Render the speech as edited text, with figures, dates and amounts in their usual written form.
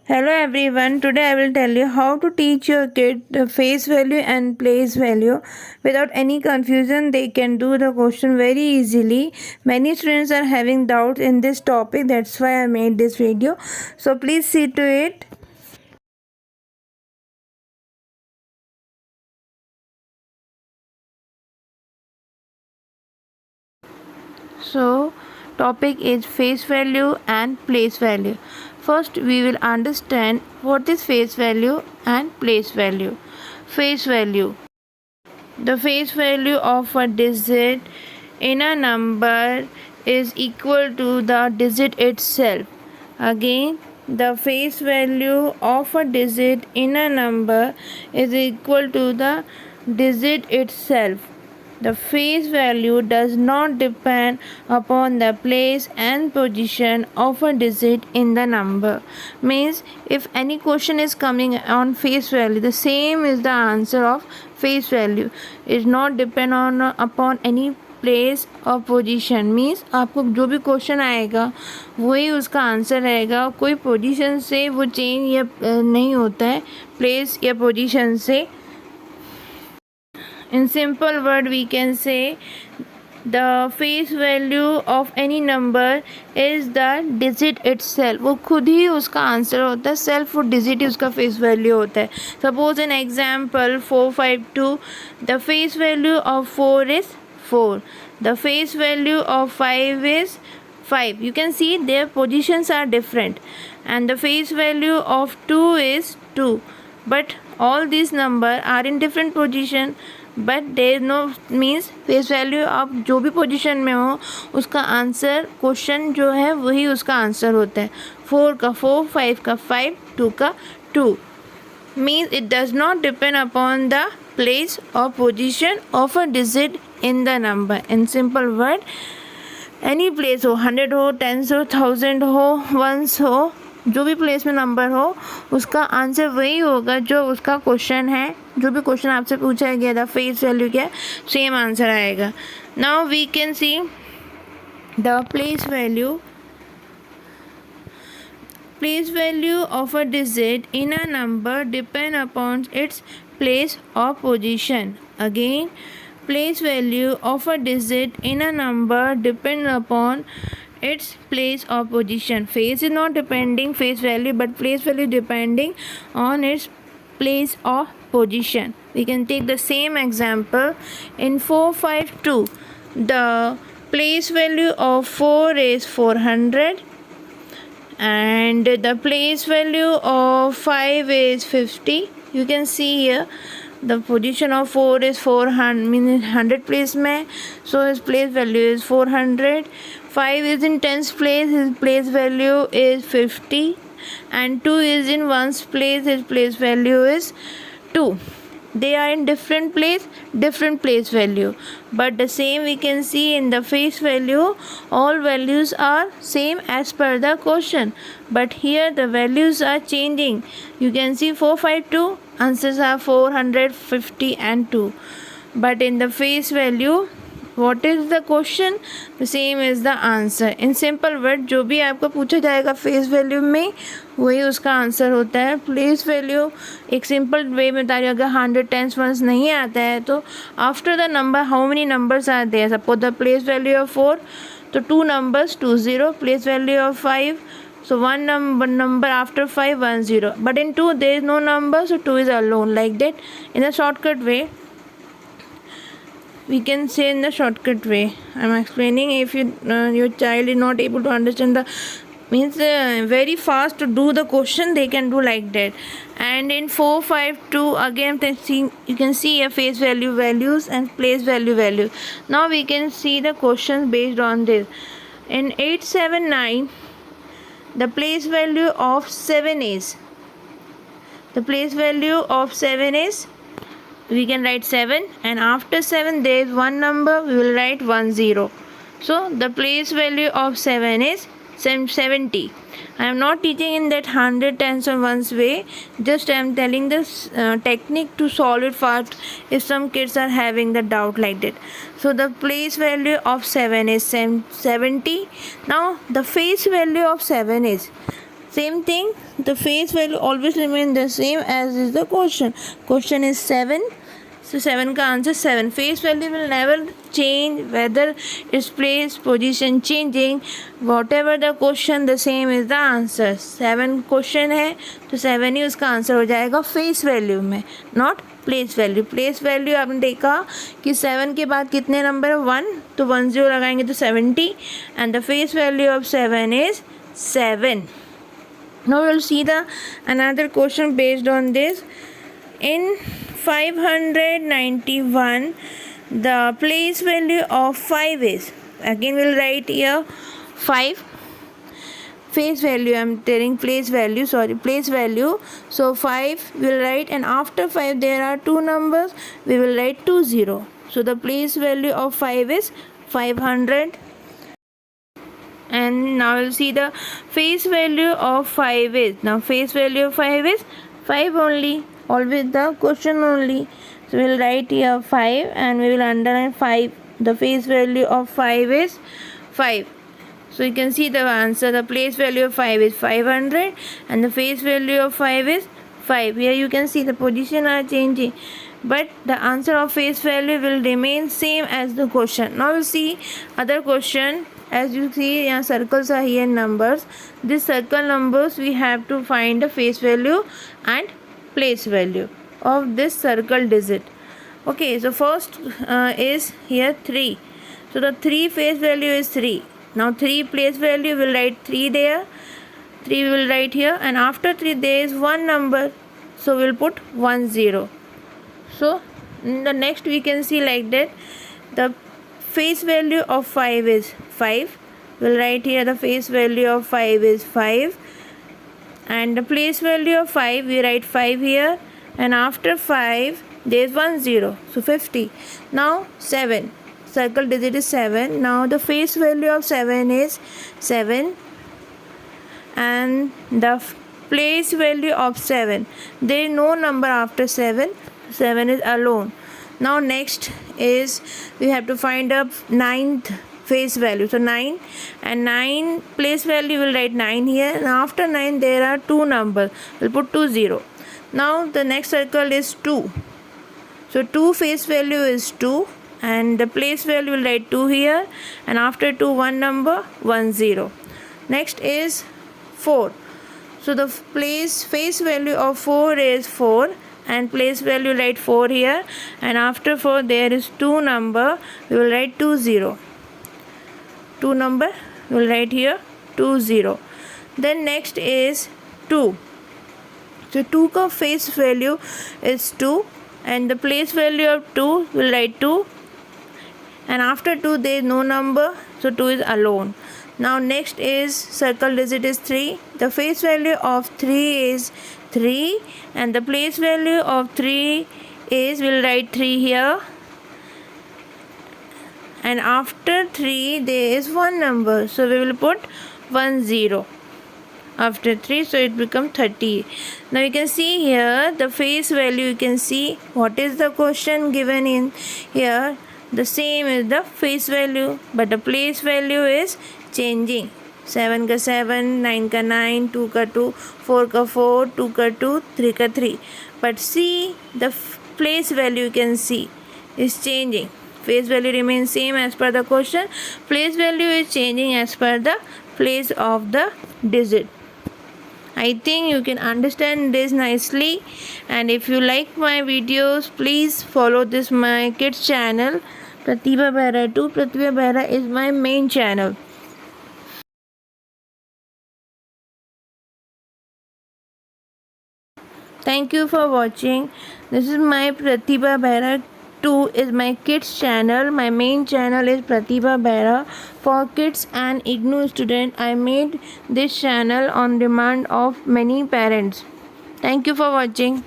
Hello everyone, today I will tell you how to teach your kid the face value and place value without any confusion. They can do the question very easily. Many students are having doubts in this topic, that's why I made this video. So please see to it. So topic is face value and place value. First we will understand what is face value and place value. Face value. The face value of a digit in a number is equal to the digit itself. Again, the face value of a digit in a number is equal to the digit itself. The face value does not depend upon the place and position of a digit in the number. Means if any question is coming on face value, the same is the answer of face value. It is not depend on upon any place और position. Means आपको जो भी question आएगा वही उसका answer रहेगा. कोई position से वो चेंज या नहीं होता है प्लेस या पोजीशन से. In simple word we can say the face value of any number is the digit itself. वो खुद ही उसका आंसर होता है. सेल्फ वो डिजिट ही उसका फेस वैल्यू होता है. Suppose an example 452. The face value of 4 is 4. The face value of 5 is 5. You can see their positions are different. And the face value of 2 is 2. But all these numbers are in different position. But there no means face value आप जो भी position में हो उसका answer question जो है वही उसका आंसर होता है. 4 का 4, 5 का 5, 2 का 2. Means it does not depend upon the place और position of a digit in the number. In simple word any place हो, 100 हो, 10 हो, 1000 हो, 1 हो, जो भी प्लेस में नंबर हो उसका आंसर वही होगा जो उसका क्वेश्चन है. जो भी क्वेश्चन आपसे पूछा गया था फेस वैल्यू क्या सेम आंसर आएगा. Now we can see the place value. Place value of a digit in a number depend upon its place or position. Again, place value of a digit in a number depend upon its place or position. Face is not depending face value, but place value depending on its place or position. We can take the same example in 452. The place value of 4 is 400 and the place value of 5 is 50. You can see here the position of 4 is 400 means 100 place mein, so his place value is 400. 5 is in tens place, his place value is 50, and 2 is in ones place, his place value is 2. They are in different place value, but the same we can see in the face value. All values are same as per the question, but here the values are changing. You can see 452 answers are 450 and 2, but in the face value what is the question, the same is the answer. In simple word जो भी आपको पूछा जाएगा face value में वही उसका answer होता है. प्लेस वैल्यू एक सिंपल वे में बता रही हूँ. अगर 100 10 1 नहीं आता है तो after the number how many numbers are there. Suppose the place value of 4 तो 2 numbers 2 0. Place value of 5 so one number after 5 1 0, but in 2 there is no number, so 2 is alone. Like that in a shortcut way we can say. In the shortcut way I am explaining. If your child is not able to understand the means very fast to do the question, they can do like that. And in 452 again you can see a face value values and place value. Now we can see the questions based on this. In 879 the place value of 7 is, the place value of 7 is, we can write 7, and after 7 there is one number, we will write 10. So the place value of 7 is 70. I am not teaching in that 100 tens and ones way, just I am telling this technique to solve it fast if some kids are having the doubt like that. So the place value of 7 is 70. Now the face value of 7 is Same thing, the face value always remain the same as is the question. Question is 7. So 7 का answer 7. Face value will never change whether its place position changing. Whatever the question the same is the answer. 7 question है तो 7 ही उसका answer हो जाएगा face value में, not place value. Place value आपने देखा कि 7 के बाद कितने नंबर है 1, तो 10 लगाएंगे तो 70 and the face value of 7 is 7. Now we'll see the another question based on this. In 591 the place value of 5 is, again we'll write here 5 face value, I'm telling place value, place value. So 5 we'll write, and after 5 there are two numbers, we will write 20. So the place value of 5 is 500. And now we'll see the face value of 5 is, now face value of 5 is 5 only, always the question only. So we'll write here 5 and we will underline 5. The face value of 5 is 5. So you can see the answer, the place value of 5 is 500 and the face value of 5 is 5. Here you can see the position are changing, but the answer of face value will remain same as the question. Now we'll see other question. As you see here circles are here numbers. This circle numbers we have to find the face value and place value of this circle digit. Okay, so first is here 3. So the 3 face value is 3. Now 3 place value, will write 3 there, 3 we will write here, and after 3 there is one number, so we'll put 10. So in the next we can see like that, the face value of 5 is 5, we'll write here the face value of 5 is 5, and the place value of 5 we write 5 here, and after 5 there is 10, so 50. Now 7, circle digit is 7. Now the face value of 7 is 7 and the place value of 7, there is no number after 7, 7 is alone. Now next is we have to find a 9th face value, so 9, and 9 place value will write 9 here, and after 9 there are two numbers, we'll put 20. Now the next circle is 2, so 2 face value is 2 and the place value will write 2 here, and after 2 one number 10. Next is 4, so the face value of 4 is 4 and place value write 4 here, and after 4 there is 2 number, we will write 20. 2 number we will write here 20. Then next is 2, so 2 का face value is 2 and the place value of 2 will write 2, and after 2 there is no number, so 2 is alone. Now next is circle digit is 3, the face value of 3 is 3 and the place value of 3 is, we'll write 3 here, and after 3 there is one number, so we will put 10 after 3, so it becomes 30. Now you can see here the face value, you can see what is the question given in here, the same is the face value, but the place value is changing. 7 का 7, 9 का 9, 2 का 2, 4 का 4, 2 का 2, 3 का 3. But see the place value, you can see is changing. Face value remains same as per the question. Place value is changing as per the place of the digit. I think you can understand this nicely, and if you like my videos, please follow this my kids channel Pratibha Behra 2. Pratibha Behra is my main channel. Thank you for watching. This is my Pratibha Behra 2 is my kids channel. My main channel is Pratibha Behra for kids and IGNOU student. I made this channel on demand of many parents. Thank you for watching.